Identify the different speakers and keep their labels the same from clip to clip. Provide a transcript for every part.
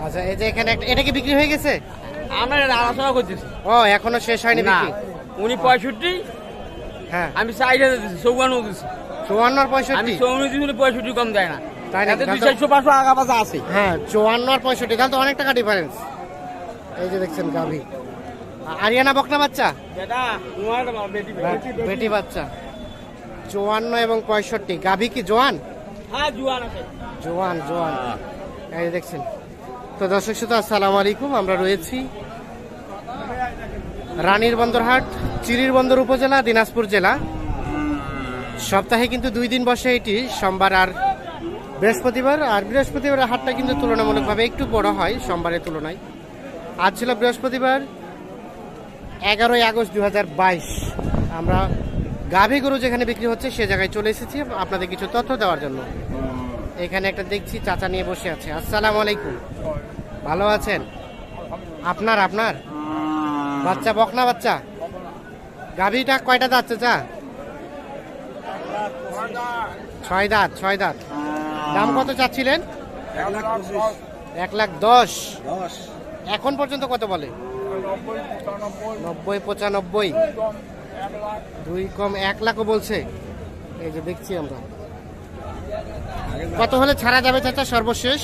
Speaker 1: আচ্ছা, এই যে এখানে এটা কি বিক্রি হয়ে গেছে?
Speaker 2: আমরা আলোচনা করতেছি।
Speaker 1: ও, এখনো শেষ হয়নি বিক্রি?
Speaker 2: উনি 65,
Speaker 1: হ্যাঁ
Speaker 2: আমি 60 দিচ্ছি, 54 দিচ্ছি।
Speaker 1: 54 আর 65?
Speaker 2: আমি 54 দিচ্ছি, 65 কম দেয় না।
Speaker 1: তাই না?
Speaker 2: 200-500 আগা পাশা আছে।
Speaker 1: হ্যাঁ, 54 আর 65, তাহলে তো অনেক টাকা ডিফারেন্স। এই যে দেখছেন গাভী, আরিয়ানা বকনা বাচ্চা, বেটি বাচ্চা, 54 এবং 65। গাভী কি জোয়ান?
Speaker 2: হ্যাঁ, জোয়ান আছে।
Speaker 1: জোয়ান জোয়ান। এই দেখছেন। তো দর্শক শ্রোতা, আসসালামু আলাইকুম। আমরা রয়েছি রানীর বন্দরহাট, চিরির বন্দর উপজেলা, দিনাজপুর জেলা। সপ্তাহে কিন্তু 2 দিন বসে এটি, সোমবার আর বৃহস্পতিবার। আর বৃহস্পতিবারের হাটটা কিন্তু তুলনামূলকভাবে একটু বড় হয় সোমবারের তুলনায়। আজ ছিল বৃহস্পতিবার 11ই আগস্ট 2022। আমরা গাভী গরু যেখানে বিক্রি হচ্ছে সে জায়গায় চলে এসেছি আপনাদের কিছু তথ্য দেওয়ার জন্য। এখানে একটা দেখছি চাচা নিয়ে বসে আছে। আসসালামু আলাইকুম, ভালো আছেন? আপনার বাচ্চা, বকনা বাচ্চা। গাভীটা কয়টা দাঁত চাচা? 6 দাঁত। 6 দাঁত। দাম কত চাচ্ছিলেন? 1,10,000। এখন পর্যন্ত কত বলে? 90-95। 2 কম 1 লাখও বলছে। এই যে দেখছি আমরা। কত হলে ছাড়া যাবে চাচা সর্বশেষ?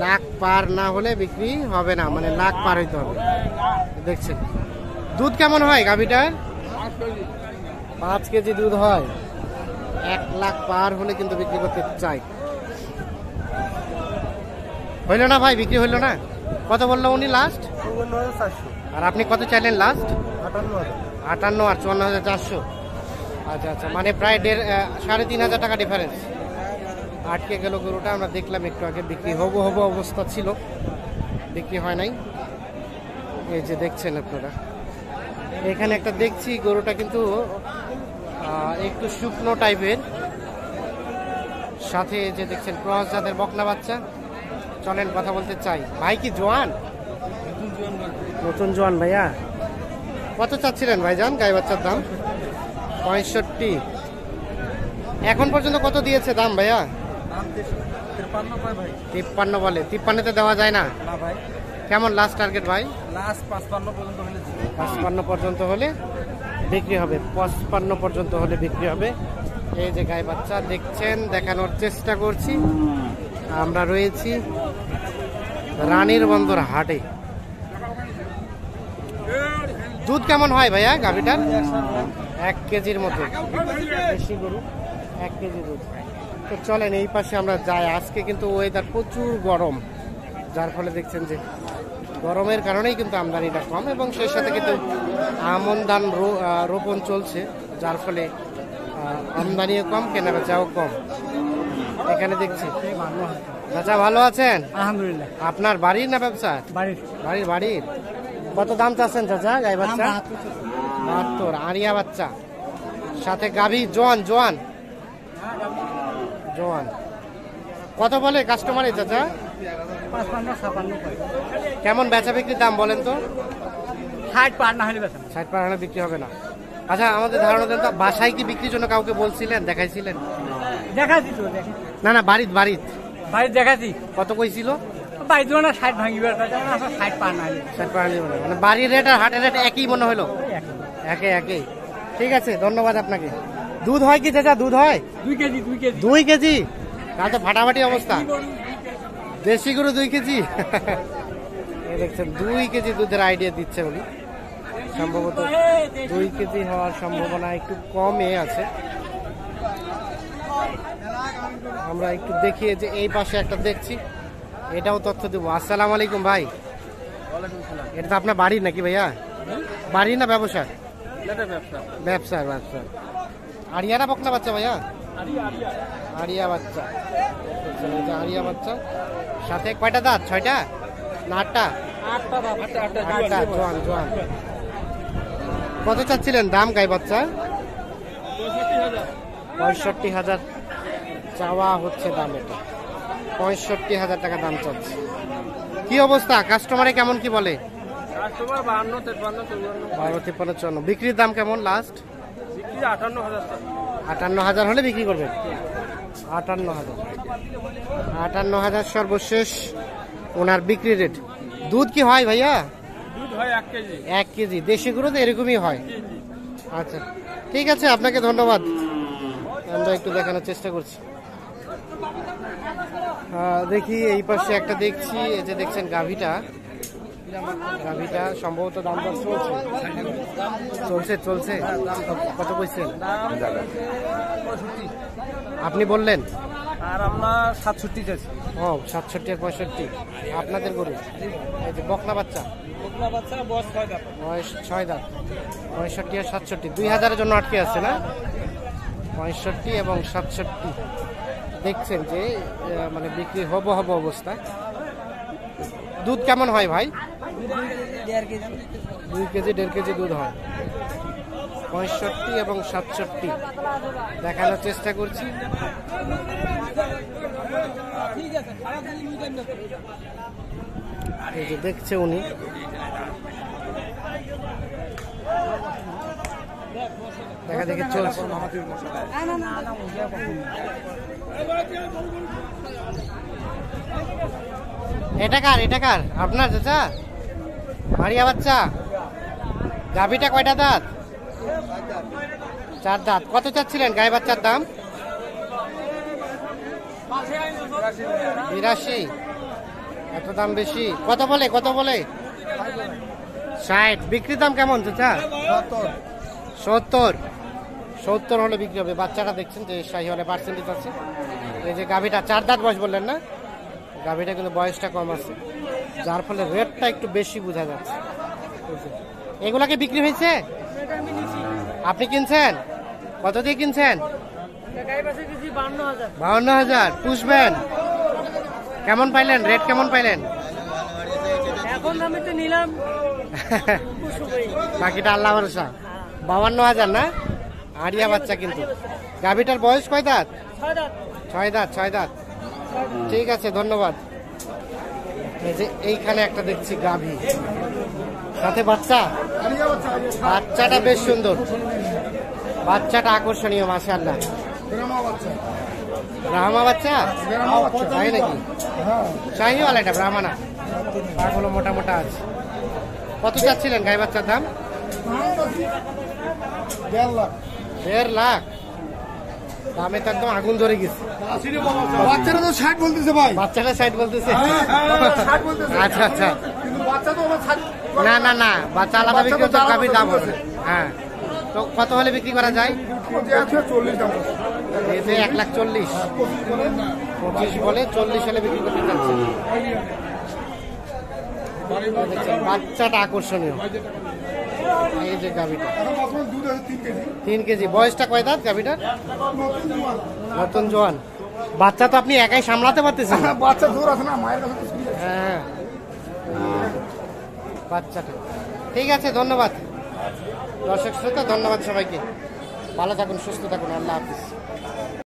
Speaker 1: লাখ পার না হলে বিক্রি হবে না, মানে লাখ পার হইতে হবে। দেখছেন দুধ কেমন হয় গাভীটার? 5 কেজি দুধ হয়। 1 লাখ পার হলে কিন্তু বিক্রি করতে চাই। হইল না ভাই, বিক্রি হইল না? কত বললো উনি লাস্ট?
Speaker 3: 54,400।
Speaker 1: আর আপনি কত চাইলেন লাস্ট?
Speaker 3: 58,000।
Speaker 1: 58 আর 54,400। আচ্ছা আচ্ছা, মানে প্রায় 3,500 টাকা ডিফারেন্স। আটকে গেল গরুটা। আমরা দেখলাম একটু আগে, বিক্রি হবো অবস্থা ছিল, বিক্রি হয় নাই। এই যে দেখছেন আপনারা, এখানে একটা দেখছি গরুটা কিন্তু একটু শুকনো টাইপের, সাথে যে দেখছেন ক্রস জাতের বকনা বাচ্চা। চলেন কথা বলতে চাই। ভাই কি জোয়ান? নতুন জোয়ান ভাইয়া। কত চাচ্ছিলেন ভাইজান গাই বাচ্চার দাম? 65। এখন পর্যন্ত কত দিয়েছে দাম ভাইয়া? 53 বলে। 53-তে দেওয়া যায় না?
Speaker 3: না ভাই।
Speaker 1: কেমন লাস্ট টার্গেট ভাই?
Speaker 3: লাস্ট 55 পর্যন্ত হলে
Speaker 1: 55 পর্যন্ত হলে বিক্রি হবে। 55 পর্যন্ত হলে বিক্রি হবে। এই যে গাই বাচ্চা দেখছেন, দেখানোর চেষ্টা করছি। আমরা রয়েছি রানীর বন্দর হাটে। দুধ কেমন হয় ভাইয়া গাভীটার? 1 কেজির মতো। বেশি গরু, 1 কেজি দুধ। তো চলেন এই পাশে আমরা যাই। আজকে কিন্তু ওয়েদার প্রচুর গরম, যার ফলে দেখছেন যে গরমের কারণেই কিন্তু আমদানিটা কম, এবং সেই সাথে কিন্তু আমন ধান রোপণ চলছে, যার ফলে আমদানিও কম, কেনাবেচাও কম। এখানে দেখছি। চাচা ভালো আছেন?
Speaker 3: আলহামদুলিল্লাহ।
Speaker 1: আপনার বাড়ির না ব্যবসা? বাড়ির। কত দাম চাচ্ছেন চাচা গাই বাচ্চা? 72। আরিয়া বাচ্চা, সাথে গাভী জোয়ান। কত বলে কাস্টমারে চাচা?
Speaker 3: 55-56।
Speaker 1: কেমন বেচা বিক্রির দাম বলেন তো?
Speaker 3: 60 পার না হলে বেচা।
Speaker 1: 60 পার হলে বিক্রি হবে না। আচ্ছা, আমাদের ধারণা দেন তো, বাসায় কি বিক্রির জন্য কাউকে বলছিলেন, দেখাইছিলেন?
Speaker 3: দেখাচ্ছি তো।
Speaker 1: না বাড়িত
Speaker 3: বাড়ি দেখাচ্ছি।
Speaker 1: কত কইছিল?
Speaker 3: বাড়ি দিও না 60 ভাঙিবার কথা, 60 পার না হলে।
Speaker 1: 60 পার হলে মানে বাড়ির রেট আর হাটের রেট একই মনে হলো? একই। ঠিক আছে, ধন্যবাদ আপনাকে। দুধ হয় কি চাচা? দুধ হয়
Speaker 3: 2 কেজি।
Speaker 1: 2 কেজি? তাহলে তো ফাটাফাটি অবস্থা। দেশি গরু 2 কেজি। এই দেখছেন 2 কেজি দুধের আইডিয়া দিচ্ছে উনি। সম্ভবত 2 কেজি হওয়ার সম্ভাবনা একটু কমে আছে। আমরা একটু দেখি যে এই পাশে একটা দেখছি, এটাও তথ্য দেবো। আসসালামু আলাইকুম ভাই। এটা তো আপনার বাড়ির নাকি ভাইয়া? বাড়ি না ব্যবসা? ব্যবসা। আরিয়ানা বকনা বাচ্চা ভাইয়া? আরিয়া বাচ্চা। আরিয়া বাচ্চা, সাথে কয়টা দাঁত? 6টা না 8টা? 8টা। জোয়ান। কত চাচ্ছিলেন দাম গাই বাচ্চা? 65,000 চাওয়া হচ্ছে দাম। এটা 65,000 টাকা দাম চাচ্ছে। কি অবস্থা, কাস্টমারে কেমন কি বলে? 52-53 বিক্রির দাম কেমন লাস্ট?
Speaker 3: 58,000।
Speaker 1: 58,000 হলে বিক্রি করবেন? 58,000। 58,000 সর্বশেষ ওনার বিক্রি রেট। দুধ কি হয় ভাইয়া?
Speaker 2: দুধ হয় 1 কেজি।
Speaker 1: 1 কেজি। দেশি গরু তো এরকমই হয়। আচ্ছা ঠিক আছে, আপনাকে ধন্যবাদ। আমরা একটু দেখানোর চেষ্টা করছি। দেখি এই পাশে একটা দেখছি, এই যে দেখছেন গাভীটা সম্ভবত দাম দর চলছে। কত কইছেন আপনি? বললেন
Speaker 2: আর আমরা 67 চাইছি।
Speaker 1: ও 67 আর 65 আপনাদের গরু। এই যে বকনা বাচ্চা,
Speaker 2: বকনা বাচ্চা বয়স 6 দাঁত।
Speaker 1: বয়স 6 দাঁত। 65 আর 67 2000-এর জন্য আটকে আছে না? 65 এবং 67 দেখছেন যে মানে বিক্রি হব অবস্থা। দুধ কেমন হয় ভাই? 2 কেজি 1.5 কেজি দুধ হয়। 65 এবং 67 দেখানোর চেষ্টা করছি। এই যে দেখছে উনি, দেখা দেখে চলছে। এটা কার? আপনার চাচা? মারিয়া বাচ্চা। গাভীটা কয়টা দাঁত? 4 দাঁত। কত চাচ্ছিলেন গায়ে বাচ্চার দাম? 82। এত দাম বেশি? কত বলে? 60। বিক্রির দাম কেমন চাচা? 70 হলে বিক্রি হবে। বাচ্চাটা দেখছেন যে শাহী হলে পার্সেন্টেজ আছে। এই যে গাভীটা 4 দাঁত বয়স বললেন না? গাভীটা কিন্তু বয়সটা কম আছে, যার ফলে রেটটা একটু বেশি বোঝা যাচ্ছে। এগুলাকে বিক্রি হয়েছে? আপনি কিনছেন? কত দিয়ে কিনছেন? 52,000। পুষবেন? কেমন পাইলেন? রেট কেমন পাইলেন?
Speaker 3: এখন আমি তো নিলাম
Speaker 1: বাকিটা আল্লাহ ভরসা। 52,000 না? আড়িয়া বাচ্চা কিন্তু। গাভীটার বয়স কয় দাঁত? 6 দাঁত। ঠিক আছে, ধন্যবাদ। এই যে এইখানে একটা দেখছি গাভী, সাথে বাচ্চাটা বেশ সুন্দর, বাচ্চাটা আকর্ষণীয় মাশাআল্লাহ। ব্রাহ্মা বাচ্চা? তাই নাকি? শাহিওয়ালা এটা ব্রাহ্মণা, পাগুলো মোটা আছে। কত চাচ্ছিলেন গাই বাচ্চার দাম? 1.5 লাখ। দামে তো একদম আগুন ধরে গেছে।
Speaker 4: বাচ্চারা তো 60 বলতেছে ভাই।
Speaker 1: বাচ্চাটা 60 বলতেছে?
Speaker 4: 60 বলতেছে।
Speaker 1: আচ্ছা।
Speaker 4: কিন্তু বাচ্চা তো আমার 60
Speaker 1: না, বাচ্চা আলাদা বিক্রি হচ্ছে, গাভীর দাম হবে। হ্যাঁ, তো কত হলে বিক্রি করা যায়?
Speaker 4: 40 দাম।
Speaker 1: এই যে 1,40,000। 25 বলে 40 হলে বিক্রি করতে চাচ্ছে। বাচ্চাটা আকর্ষণীয়। এই যে গাভীটা
Speaker 4: এখন বর্তমান দুধ আছে 3 কেজি।
Speaker 1: 3 কেজি। বয়সটা কয় দাঁত গাভীটার? নতুন জোয়ান। বাচ্চা তো আপনি একাই সামলাতে পারতেছেন না।
Speaker 4: বাচ্চা দূর আছে না, মায়ের কাছে তো সুবিধা।
Speaker 1: হ্যাঁ, বাচ্চাটা। ঠিক আছে, ধন্যবাদ দর্শক শ্রোতা, ধন্যবাদ সবাইকে। ভালো থাকুন, সুস্থ থাকুন, আল্লাহ হাফিজ।